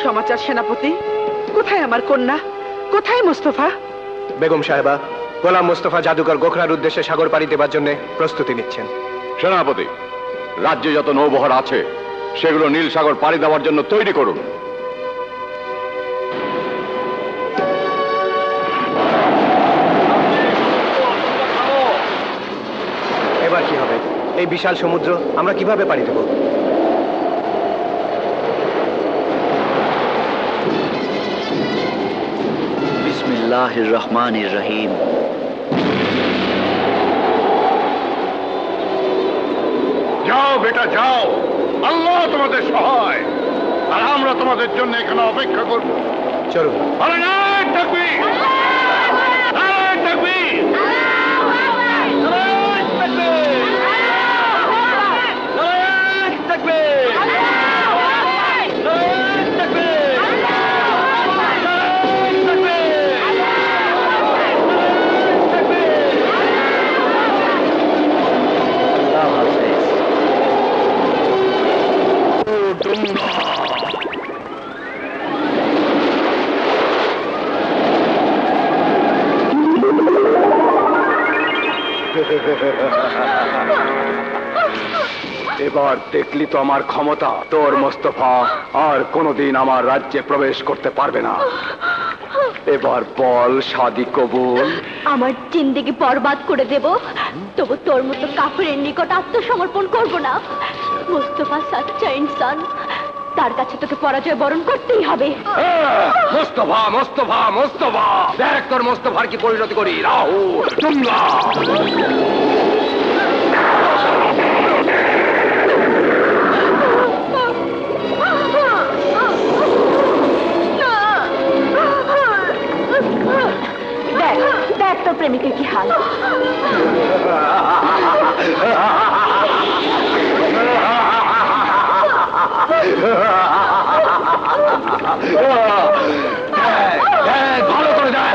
সমাচার সেনাপতি? কোথায় আমার কন্যা? কোথায় মোস্তফা? বেগম সাহেবা, গোলাম মোস্তফা জাদুকর গোখরার উদ্দেশ্যে সাগর পাড়ি দেবার জন্য প্রস্তুতি নিচ্ছেন। সেনাপতি, রাজ্যে যত নৌবহর আছে সেগুলো নীল সাগর পাড়ি দেওয়ার জন্য তৈরি করুন। এবার কি হবে? এই বিশাল সমুদ্র আমরা কিভাবে পাড়ি দেব? বিসমিল্লাহির রহমানির রহিম। যাও বেটা যাও, আল্লাহ তোমাদের সহায়, আর আমরা তোমাদের জন্য এখানে অপেক্ষা করব। চলুন। আরে না, তাকবীর! নারায়ে তাকবীর! নারায়ে তাকবীর! নারায়ে তাকবীর! নারায়ে তাকবীর! নারায়ে তাকবীর! আল্লাহ হাফেজ। এবার দেখলি তো আমার ক্ষমতা। তোর মোস্তফা আর কোনোদিন আমার রাজ্যে প্রবেশ করতে পারবে না। এবার বল, শাদি কবুল? আমার জিন্দেগি বরবাদ করে দেব, তবু তোর মতো কাফেরের নিকট আত্মসমর্পণ করব না। মুস্তফা সাচ্চা ইনসান, তার কাছে তোকে পরাজয় বরণ করতেই হবে। মোস্তফা মোস্তফা মোস্তফা, দেখ তোর মোস্তফার কি পরিণতি করি। রাহু তুঙ্গা! দেখ দেখ তোর প্রেমিকের কি হাল। ভালো করে দেখ।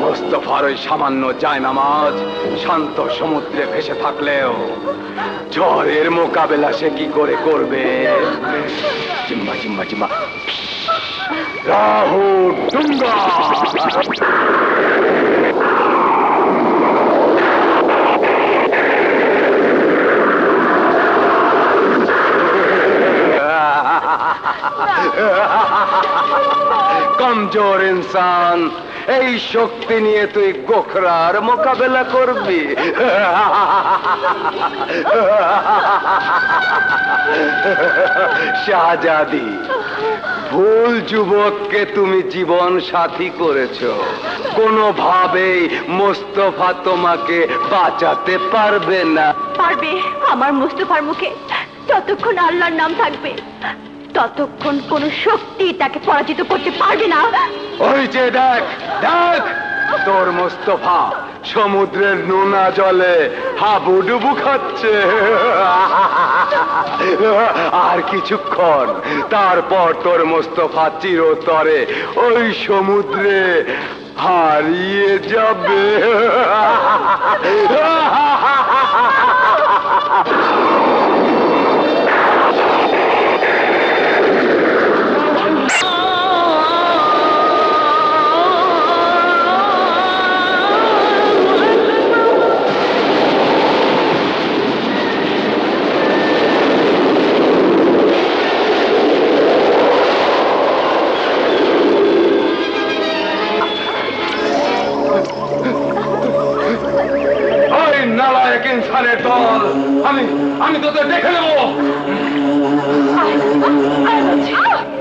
মোস্তফার ওই সামান্য জায়নামাজ শান্ত সমুদ্রে ভেসে থাকলেও ঝড়ের মোকাবেলা সে কি করে করবে? জিম্মা জিম্মা জিম্মা, রাহু ডুঙ্গা! কমজোর ইনসান, এই শক্তি নিয়ে তুই গোখরার মোকাবেলা করবি? শাহজাদি, ভুল যুবককে তুমি জীবন সাথী করেছো। কোনোভাবেই মোস্তফা তোমাকে বাঁচাতে পারবে না। পারবে। আমার মুস্তফার মুখে যতক্ষণ আল্লাহর নাম থাকবে ততক্ষণ কোন শক্তি তাকে পরাজিত করতে পারবে না। ওই যে দেখ দেখ, তোর মোস্তফা সমুদ্রের নোনা জলে হাবুডুবু খাচ্ছে। আর কিছুক্ষণ তারপর তোর মোস্তফা চিরতরে ওই সমুদ্রে হারিয়ে যাবে। নালায়েক ইনসানের দল, আমি তোদের দেখে নেব।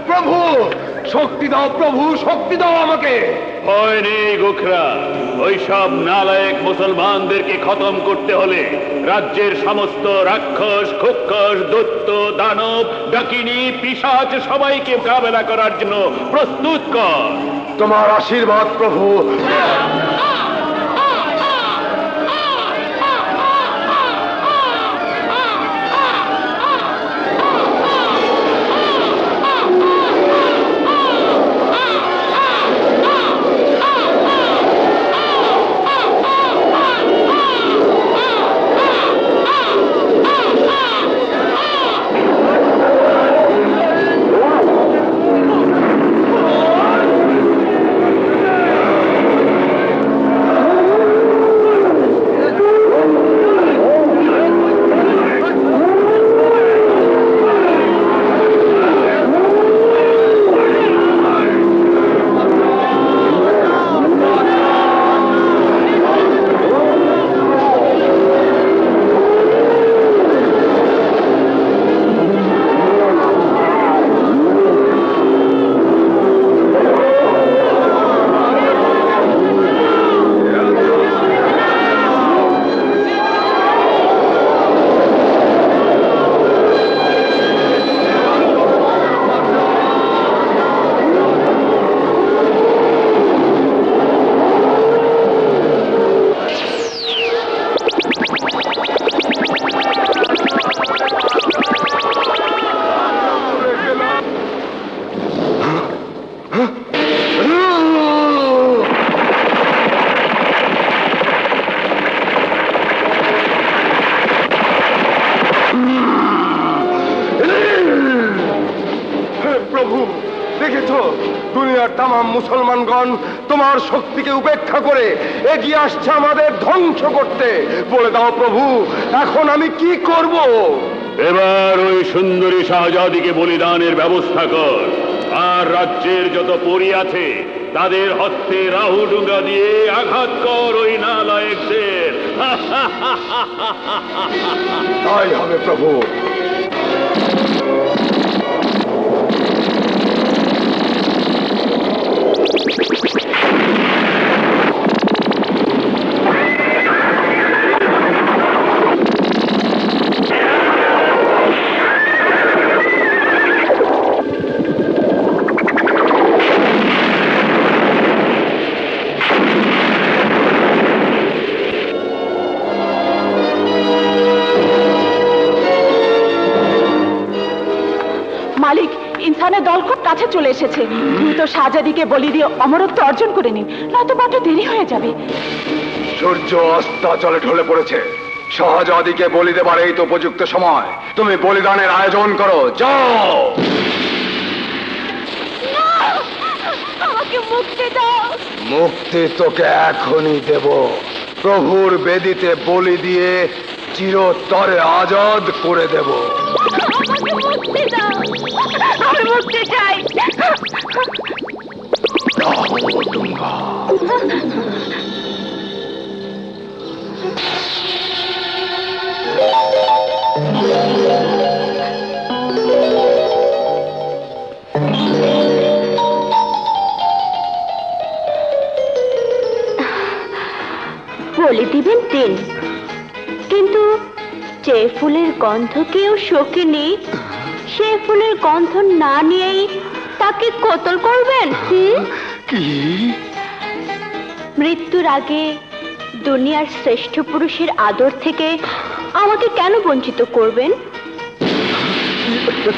প্রভু শক্তি দাও, প্রভু শক্তি দাও আমাকে। ভয় নেই গোখরা, ওই সব নালায়েক মুসলমানদেরকে খতম করতে হলে রাজ্যের সমস্ত রাক্ষস, খুক্ষস, দৈত্য, দানব, ডাকিনী, পিশাচ সবাইকে মোকাবেলা করার জন্য প্রস্তুত কর। তোমার আশীর্বাদ প্রভু। প্রভু, দেখেছো দুনিয়ার তাম মুসলমানগণ তোমার শক্তিকে উপেক্ষা করে এগিয়ে আসছে আমাদের ধ্বংস করতে। বলে দাও প্রভু, এখন আমি কি করব? এবার ওই সুন্দরী শাহজাদিকে বলিদানের ব্যবস্থা কর, আর রাজ্যের যত পরী আছে তাদের হস্তে রাহু ডুঙ্গা দিয়ে আঘাত কর ওই নালায়েকদের। তাই হবে প্রভু। মালিক, ইনসানের দল খুব কাছে চলে এসেছে। দ্রুত শাহজাদিকে বলি দিয়ে অমরত্ব অর্জন করে নিন, নয়তো বড্ড দেরি হয়ে যাবে। সূর্য অস্তাচলে ঢলে পড়েছে, শাহজাদিকে বলি দেবার এই তো উপযুক্ত সময়। তুমি বলিদানের আয়োজন করো, যাও। আমাকে মুক্তি দাও। মুক্তি তোকে এখনই দেব। প্রভুর বেদিতে বলি দিয়ে চিরতরে আজাদ করে দেব। আমাকে মুক্তি দাও, আমি মুক্তি চাই। বলে দিবেন দিন, কিন্তু যে ফুলের গন্ধ কেউ শোকেনি, সে ফুলের গন্ধ না নিয়েই তাকে কতল করবেন? কি? মৃত্যুর আগে দুনিয়ার শ্রেষ্ঠ পুরুষের আদর থেকে আমাকে কেন বঞ্চিত করবেন?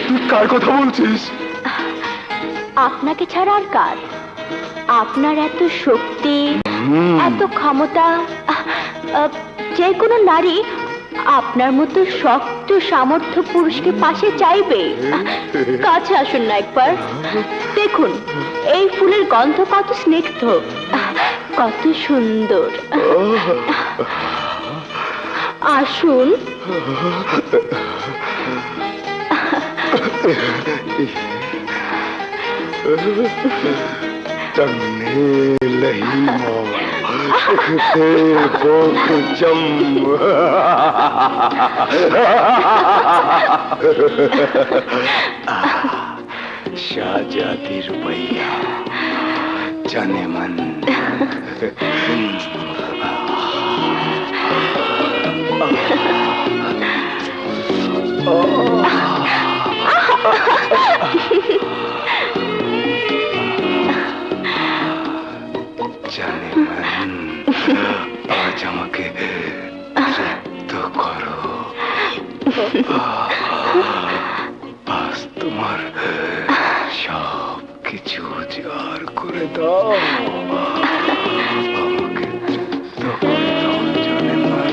তুই কার কথা বলছিস? আপনাকে ছাড়া আর কার? আপনার এত শক্তি, এত ক্ষমতা, যে কোনো নারী আপনার মতো শক্ত সামর্থ্য পুরুষকে পাশে চাইবে। কাছে আসুন না একবার, দেখুন এই ফুলের গন্ধ কত স্নিগ্ধ, কত সুন্দর। আসুন। चलने लही देखते बोक जम। शाहजादी रुपैया जाने मन। জানে মান, আজ আমাকে তৃপ্ত করো। আজ তোমার সব কিছু উজাড় করে দাও। আমাকে তৃপ্ত করে দাও জানে মান।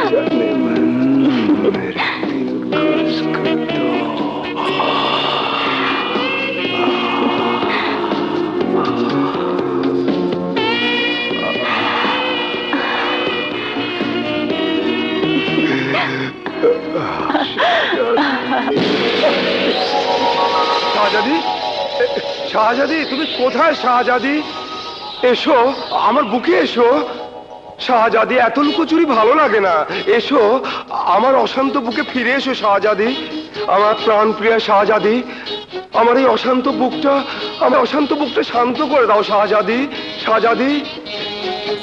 जाने मन मेरे दिल को उसको दो। শাহজাদি, শাহজাদি তুমি কোথায়? শাহজাদি এসো, আমার বুকে এসো। শাহজাদি, এত লুকোচুরি ভালো লাগে না। এসো, আমার অশান্ত বুকে ফিরে এসো শাহজাদি। আমার প্রাণ প্রিয়া শাহজাদি, আমার এই অশান্ত বুকটা, আমার অশান্ত বুকটা শান্ত করে দাও শাহজাদি। শাহজাদি,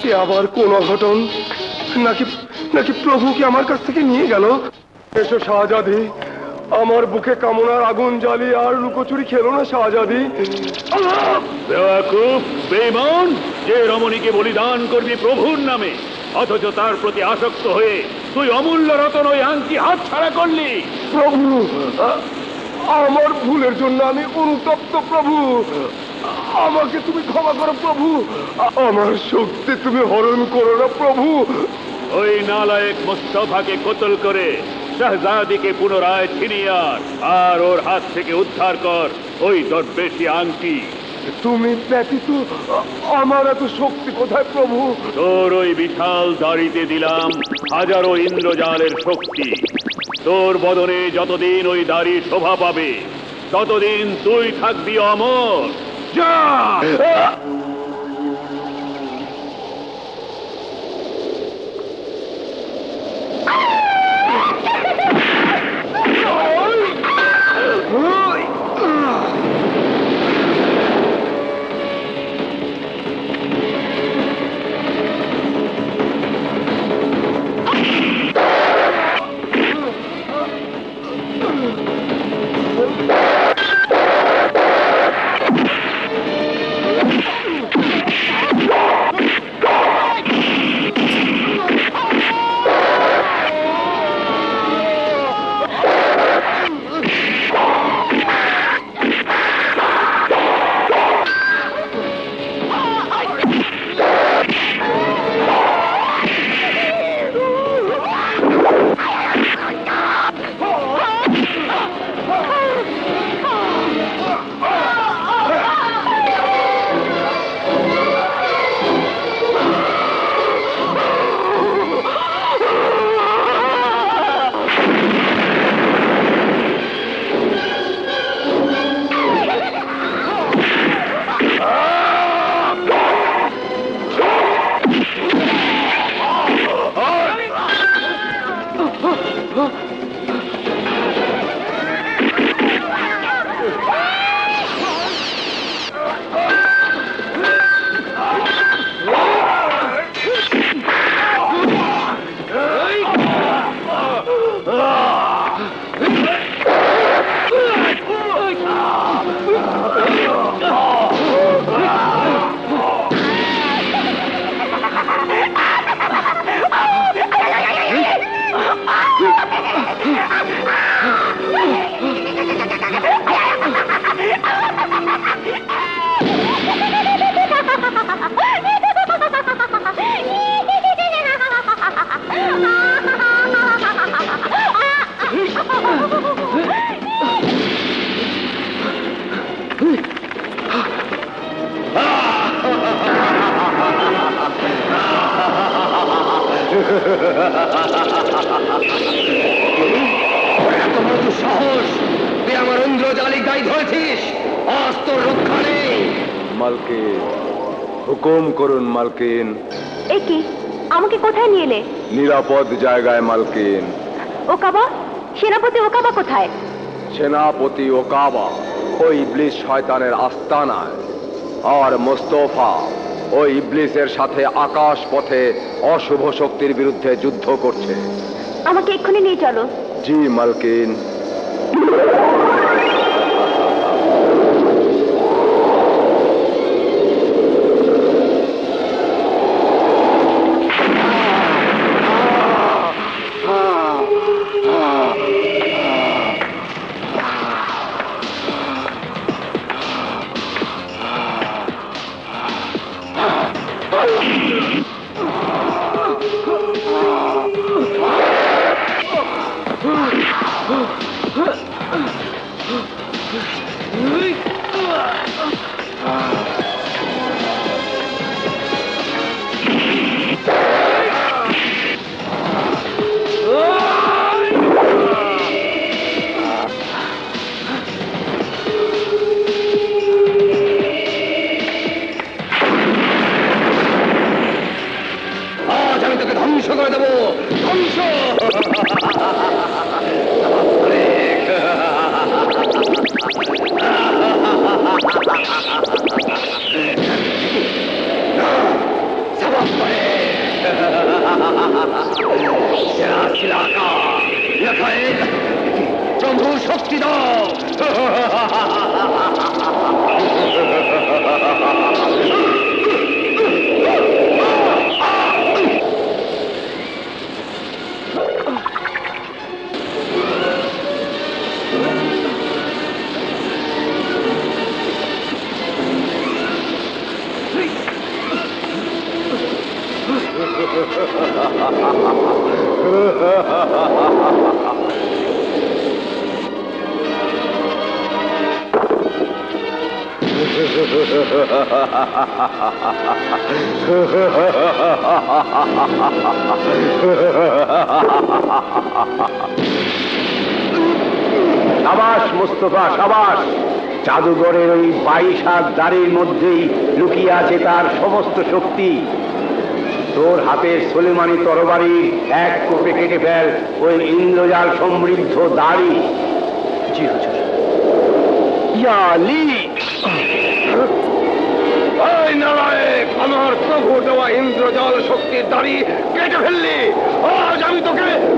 এ আবার কোন অঘটন? নাকি নাকি প্রভু কি আমার কাছ থেকে নিয়ে গেল? এসো শাহজাদি, আমার বুকে কামনার আগুন জ্বালিয়ে আর লুকোচুরি খেলো না শাহজাদি। বেওয়াকুফ, বেঈমান, যে রমণীকে বলিদান করবি প্রভুর নামে, অথচ তার প্রতি আসক্ত হয়ে তুই অমূল্য রতন ওই আংটি হাত ছাড়া করলি। প্রভু, আমার ভুলের জন্য আমি অনুতপ্ত প্রভু। আমাকে তুমি ক্ষমা করো প্রভু, আমার শক্তি তুমি হরণ করো না প্রভু। ওই নালায়েক মুস্তফাকে কতল করে শাহজাদিকে পুনরায় ছিনিয়ে আন, আর ওর হাত থেকে উদ্ধার কর ওই দরবেশী আংটি। তুমি ব্যতীত আমার এত শক্তি কোথায় প্রভু? তোর ওই বিশাল দাড়িতে দিলাম হাজারো ইন্দ্রজালের শক্তি। তোর বদনে যতদিন ওই দাড়ি শোভা পাবে ততদিন তুই থাকবি অমর। যা! এত বড় সাহস! তুই আমার ইন্দ্রজালি গাই ধরেছিস, আজ তোর রক্ষা নেই। মালকিন, হুকুম করুন মালকিন। এ কি, আমাকে কোথায় নিয়ে এলে? নিরাপদ জায়গায় মালকিন। ওকাবা? সেনাপতি ওকাবা কোথায়? সেনাপতি ওকাবা ওই ইবলিস শয়তানের আস্তানায়, আর মোস্তফা ওই ইবলিসের সাথে আকাশ পথে অশুভ শক্তির বিরুদ্ধে যুদ্ধ করছে। আমাকে এক্ষুনি নিয়ে চলো। জি মালকিন। আজ আমি তোকে ধ্বংস করে দেবো, ধ্বংস! প্রভু শক্তি দাও! সাবাস মুস্তফা, সাবাস। জাদুঘরের ওই 22 হাত দাড়ির মধ্যেই লুকিয়ে আছে তার সমস্ত শক্তি। তোর হাতের সোলেমানি তরবারি এক কোপে কেটে ফেল ওই ইন্দ্রজাল সমৃদ্ধ দাড়ি। জি হুজুর। ইয়া আলী! ওই নারায়ক, আমার প্রভু দেওয়া ইন্দ্রজাল শক্তির দাড়ি কেটে ফেললি। আজ আমি তোকে